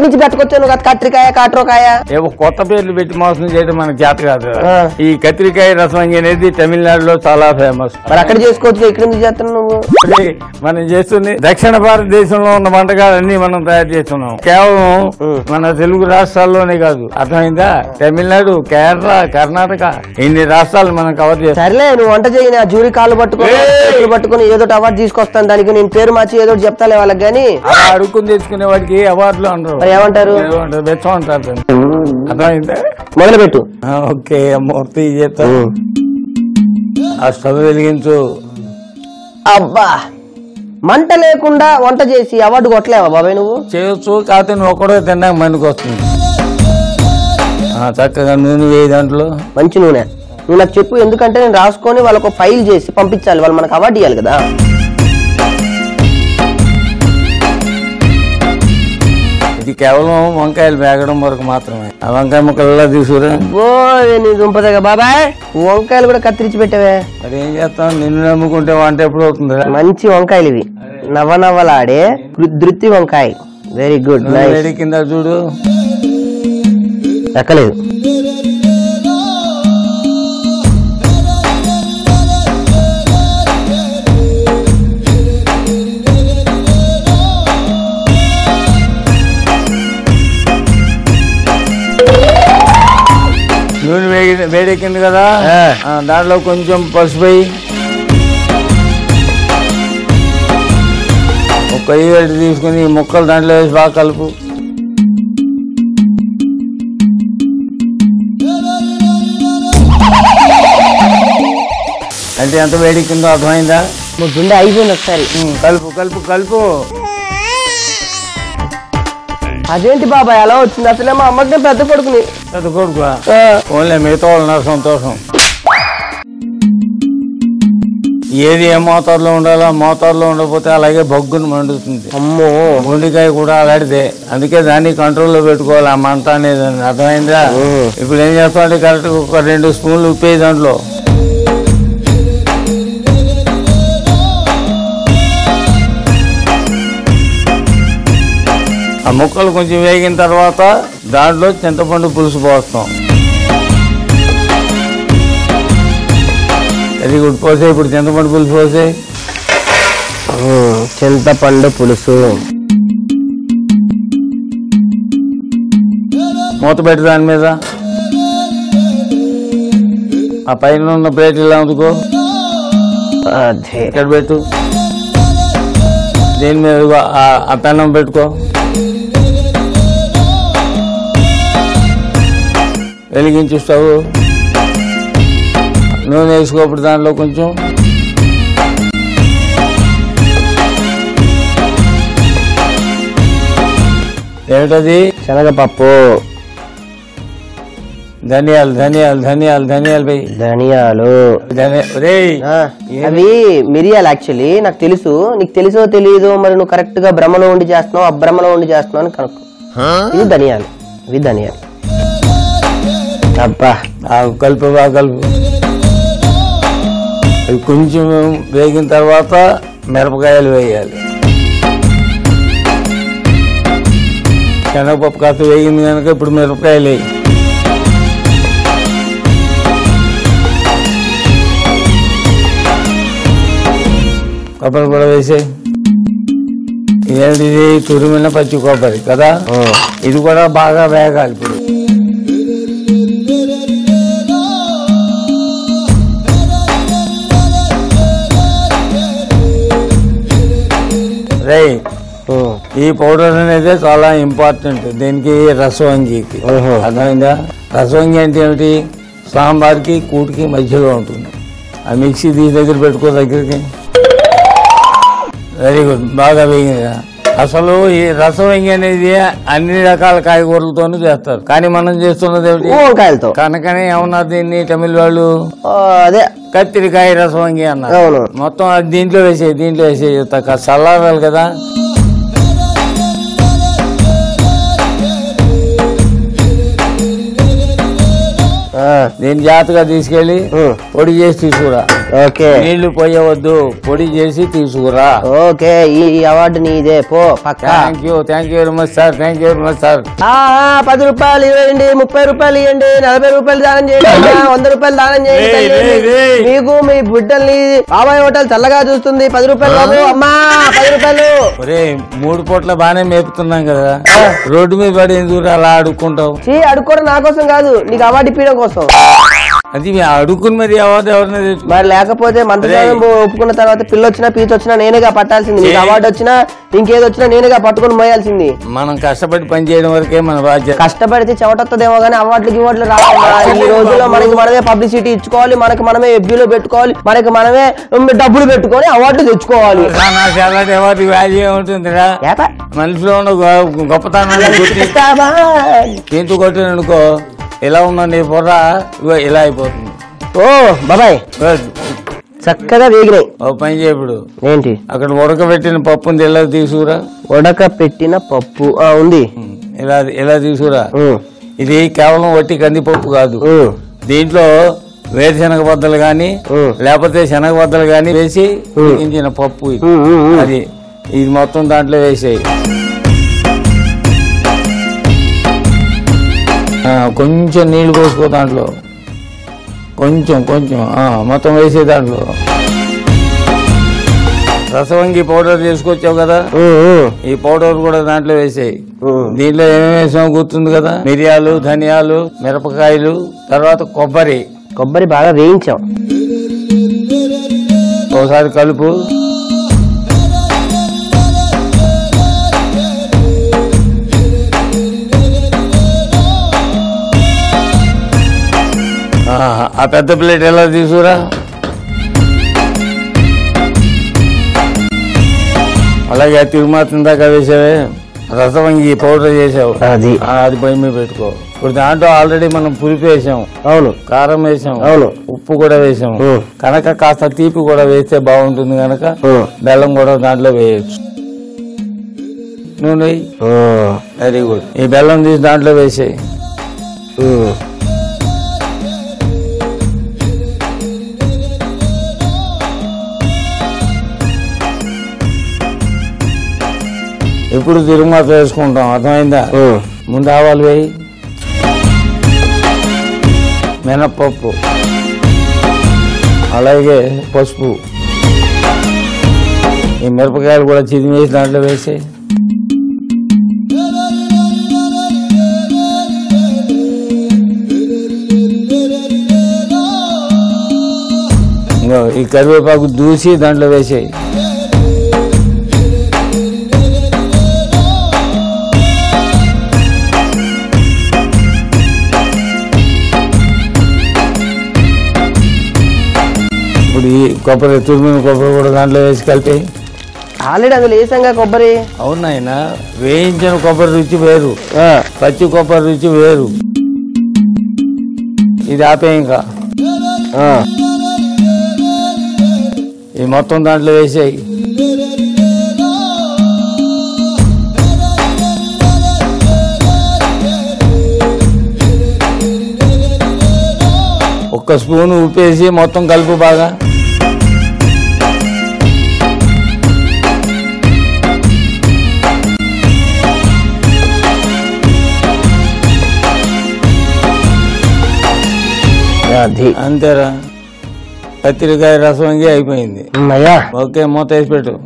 నుంచి పెట్టుకొచ్చాను కదా, కత్తిరికాయ కాట్రోకాయ ఏవో కొత్త పేర్లు పెట్టి మోసం చేయడం మనకి చేత కాదు. ఈ కత్తిరికాయ రసవంగి అనేది తమిళనాడులో చాలా ఫేమస్. మరి అక్కడ చేసుకోవచ్చు, ఇక్కడ ఎందుకు చేస్తున్నావు నువ్వు? మనం చేస్తుంది దక్షిణ భారతదేశంలో ఉన్న వంటకాలన్నీ మనం తయారు చేస్తున్నాం. కేవలం మన తెలుగు రాష్ట్రాల్లోనే కాదు, అర్థమైందా? తమిళనాడు, కేరళ, కర్ణాటక ఇన్ని రాష్ట్రాలు మనం కవర్ చేస్తాం. సరేలే, నువ్వు వంట చేయని ఆ జూరీ కాళ్ళు పట్టుకొని ఏదో అవార్డు తీసుకొస్తాను, దానికి నేను పేరు మార్చి ఏదో చెప్తాలే వాళ్ళకి. గానీ అడుక్కుని తెచ్చుకునే వాడికి అవార్డులు అంటారు. ఏమంటారు? బెచ్చం అంటారు. అర్థమైందా? మొదలు పెట్టు. ఓకే, మూర్తి చేస్తా. ఆ స్టవ్ వెలిగించు. అబ్బా, మంట లేకుండా వంట చేసి అవార్డు కొట్టలేవా బాబాయ్? నువ్వు చేయొచ్చు, కాకపోతే నువ్వు ఒక్కడే తిన్నాక మనకు వస్తుంది. చక్కగా నూనె వేయి, దాంట్లో మంచి నూనె. నువ్వు నాకు చెప్పు, ఎందుకంటే నేను రాసుకొని వాళ్ళకు ఫైల్ చేసి పంపించాలి, వాళ్ళు మనకు అవార్డు ఇవ్వాలి కదా. ఇది కేవలం వంకాయలు వేగడం వరకు మాత్రమే. ఆ వంకాయ ముక్కలలో తీసుకురా. ఓ నీ దుంపదగా బాబాయ్, వంకాయలు కూడా కత్తిరించి పెట్టావే. మరి ఏం చేస్తాం, నిన్ను నమ్ముకుంటే వంట ఎప్పుడు అవుతుంది? మంచి వంకాయలు ఇవి, నవనవలాడే ధృతి వంకాయ. Very good. వేడి కింద చూడు, ఎక్కలేదు. నూనె వేడెక్కింది కదా, దాంట్లో కొంచెం పసుపు వేయి. ఒక ఈగటి తీసుకుని ఈ ముక్కలు దాంట్లో వేసి బాగా కలుపు. అంటే ఎంత వేడెక్కిందో అర్థమైందా? గుండె అయిపోయింది ఒకసారి. కలుపు కలుపు కలుపు. అదేంటి బాబాయ్ అలా వచ్చింది? అసలే మా అమ్మకి పెద్ద కొడుకుని. పెద్ద కొడుకు ఓన్లీ మిగతా వాళ్ళు నాకు సంతోషం. ఏది ఏ మోతాదులో ఉండాలో మోతాదులో ఉండకపోతే అలాగే బొగ్గును మండుతుంది. అమ్మో, గుండెకాయ కూడా అలాంటిదే, అందుకే దాన్ని కంట్రోల్లో పెట్టుకోవాలి ఆ మంట అనేది. అర్థమైందా? ఇప్పుడు ఏం చేస్తామంటే కరెక్ట్ ఒక 2 స్పూన్లు ఉప్పు వేయి దాంట్లో. ఆ ముక్కలు కొంచెం వేగిన తర్వాత దాంట్లో చింతపండు పులుసు పోస్తాం. అది గుడ్ పోసే. ఇప్పుడు చింతపండు పులుసు పోసే. చింతపండు పులుసు మూత పెట్టి దాని మీద ఆ పైన ఉన్న ప్లేట్ ఇలా అందుకో, ఇక్కడ పెట్టు. దీని మీద ఆ పెన్నం పెట్టుకో. వెలిగించు స్టవ్. నూనె వేసుకోప్పుడు దాంట్లో కొంచెం. ఏమిటది? శనగపప్పు. ధనియాలు ధనియాలు ధనియాలు ధనియాలు పోయి. ధనియాలు అవి మిరియాలు. యాక్చువల్లీ నాకు తెలుసు, నీకు తెలుసో తెలియదు మరి, నువ్వు కరెక్ట్ గా భ్రమలో ఉండి చేస్తున్నావు అభ్రమలో ఉండి చేస్తున్నావు అని కనుక్కో. ఇది ధనియాలు, ఇవి ధనియాలు. అబ్బా, కలుపు బాగా కలుపు. అవి కొంచెం వేగిన తర్వాత మిరపకాయలు వేయాలి. శనగపప్పు కాస్త వేగింది కనుక ఇప్పుడు మిరపకాయలు వేయి. కొబ్బరి కూడా వేసే. ఇదేంటిది? తురిమిన పచ్చి కొబ్బరి కదా, ఇది కూడా బాగా వేగాలి. ఇప్పుడు ఈ పౌడర్ అనేది చాలా ఇంపార్టెంట్ దీనికి, రసవంగికి. అర్థమైందా? రసవంగి అంటే ఏమిటి? సాంబార్కి కూటికి మధ్యలో ఉంటుంది. ఆ మిక్సీ తీసి దగ్గర పెట్టుకో దగ్గరికి. వెరీ గుడ్, బాగా వేగింది. అసలు ఈ రసవంగి అనేది అన్ని రకాల కాయగూరలతోనూ చేస్తారు, కానీ మనం చేస్తున్నది ఏమిటి? వంకాయలతో. కనుకనే ఏమన్నారు దీన్ని తమిళ వాళ్ళు? అదే కత్తిరికాయ రసవంగి అన్నారు. మొత్తం అది దీంట్లో వేసే, దీంట్లో వేసే చల్లారాలి కదా. దీన్ని జాగ్రత్తగా తీసుకెళ్ళి పొడి చేసి తీసుకురా. ఓకే నీళ్లు పోయవద్దు, పొడి చేసి తీసుకురా. ఓకే ఈ అవార్డు నీదే పో పక్క. Thank you very much sir, thank you very much sir. 10 రూపాయలు ఇవ్వండి, 30 రూపాయలు ఇవ్వండి, 40 రూపాయలు దానం చేయండి, 100 రూపాయలు దానం చేయండి. మీకు మీ బిడ్డల్ని బాబాయ్ హోటల్ చల్లగా చూస్తుంది. 10 రూపాయలు బాబు, అమ్మా 10 రూపాయలు. 3 పూట్ల బాగానే మేపుతున్నాం కదా, రోడ్డు మీద పడి ఎందుకు అలా అడుక్కుంటావు? అడుక్కోవడం నా కోసం కాదు, నీకు అవార్డు ఇప్పడం కోసం. అది అడుక్కుని మరి అవార్డు ఎవరిని మరి లేకపోతే మంత్రిదానం ఒప్పుకున్న తర్వాత పిల్ల వచ్చినా పీచ్ వచ్చినా నేనేగా పట్టాల్సింది. నీకు అవార్డు వచ్చినా ఇంకేది వచ్చినా నేనేగా పట్టుకుని మోయాల్సింది. మనం కష్టపడి పని చేయడం వరకే మన బాధ్యత. కష్టపడితే చెవటొస్తుందేమో కానీ అవార్డులు రావాలి. ఈ రోజుల్లో మనకి మనమే పబ్లిసిటీ ఇచ్చుకోవాలి, మనకి మనమే ఎఫ్బీలో పెట్టుకోవాలి, మనకి మనమే డబ్బులు పెట్టుకొని అవార్డులు తెచ్చుకోవాలి. అవార్డు వాల్యూ ఏముంటుందిరా? మనిషిలో ఉన్న గొప్పతనాన్ని గుర్తు కొట్టిననుకో ఎలా ఉన్నా నీ బుర్ర ఇలా అయిపోతుంది. ఓ బాబాయ్ చక్కగా వేగినాయి. ఓ పని చేయప్పుడు ఏంటి? అక్కడ ఉడకబెట్టిన పప్పుని ఎలా తీసుకురా. ఉడకపెట్టిన పప్పు ఉంది, ఇలా తీసుకురా. ఇది కేవలం వట్టి కందిపప్పు కాదు, దీంట్లో వేరుశనగ బద్దలు గాని లేకపోతే శనగ బద్దలు గాని వేసి ఉడికించిన పప్పు అది. ఇది మొత్తం దాంట్లో వేసేయి. కొంచెం నీళ్లు పోసుకో దాంట్లో, కొంచెం మొత్తం వేసే దాంట్లో. రసవంగి పౌడర్ తీసుకొచ్చావు కదా, ఈ పౌడర్ కూడా దాంట్లో వేసేయి. దీంట్లో ఏమేమి వేసామో గుర్తుంది కదా, మిరియాలు, ధనియాలు, మిరపకాయలు, తర్వాత కొబ్బరి బాగా వేయించాం. ఒకసారి కలుపు. ఆ పెద్ద ప్లేట్ ఎలా తీసుకురా. అలాగే తిరుమాతం దాకా వేసావే, రసవంగి పౌడర్ చేసావు, అది పొయ్యి మీద పెట్టుకో. ఇప్పుడు దాంట్లో ఆల్రెడీ మనం పులుపు వేసాం, అవును, కారం వేసాం, అవును, ఉప్పు కూడా వేసాం కనుక కాస్త తీపి కూడా వేస్తే బాగుంటుంది కనుక బెల్లం కూడా దాంట్లో వేయచ్చు. నూనె వెరీ గుడ్. ఈ బెల్లం తీసి దాంట్లో వేసేయి. ఇప్పుడు తిరుమల వేసుకుంటాం, అర్థమైందా? ముందు ఆవాలు వేయి, మినప్పప్పు, అలాగే పసుపు, ఈ మిరపకాయలు కూడా చిదిమేసి దాంట్లో వేసి ఈ కరివేపాకు దూసి దాంట్లో వేసేయి. ఇప్పుడు ఈ తురిమిన కొబ్బరి కూడా దాంట్లో వేసి కలిపి. ఆల్రెడీ అందులో వేసాంగా కొబ్బరి. అవునాయన, వేయించిన కొబ్బరి రుచి వేరు, పచ్చి కొబ్బరి రుచి వేరు. ఇది ఆపే ఇంకా ఈ మొత్తం దాంట్లో వేసేయి. ఒక్క స్పూన్ ఉప్పేసి మొత్తం కలుపు బాగా. అంతేరా, కత్తిరికాయ రసవంగి అయిపోయింది. ఓకే, మూత వేసి పెట్టు.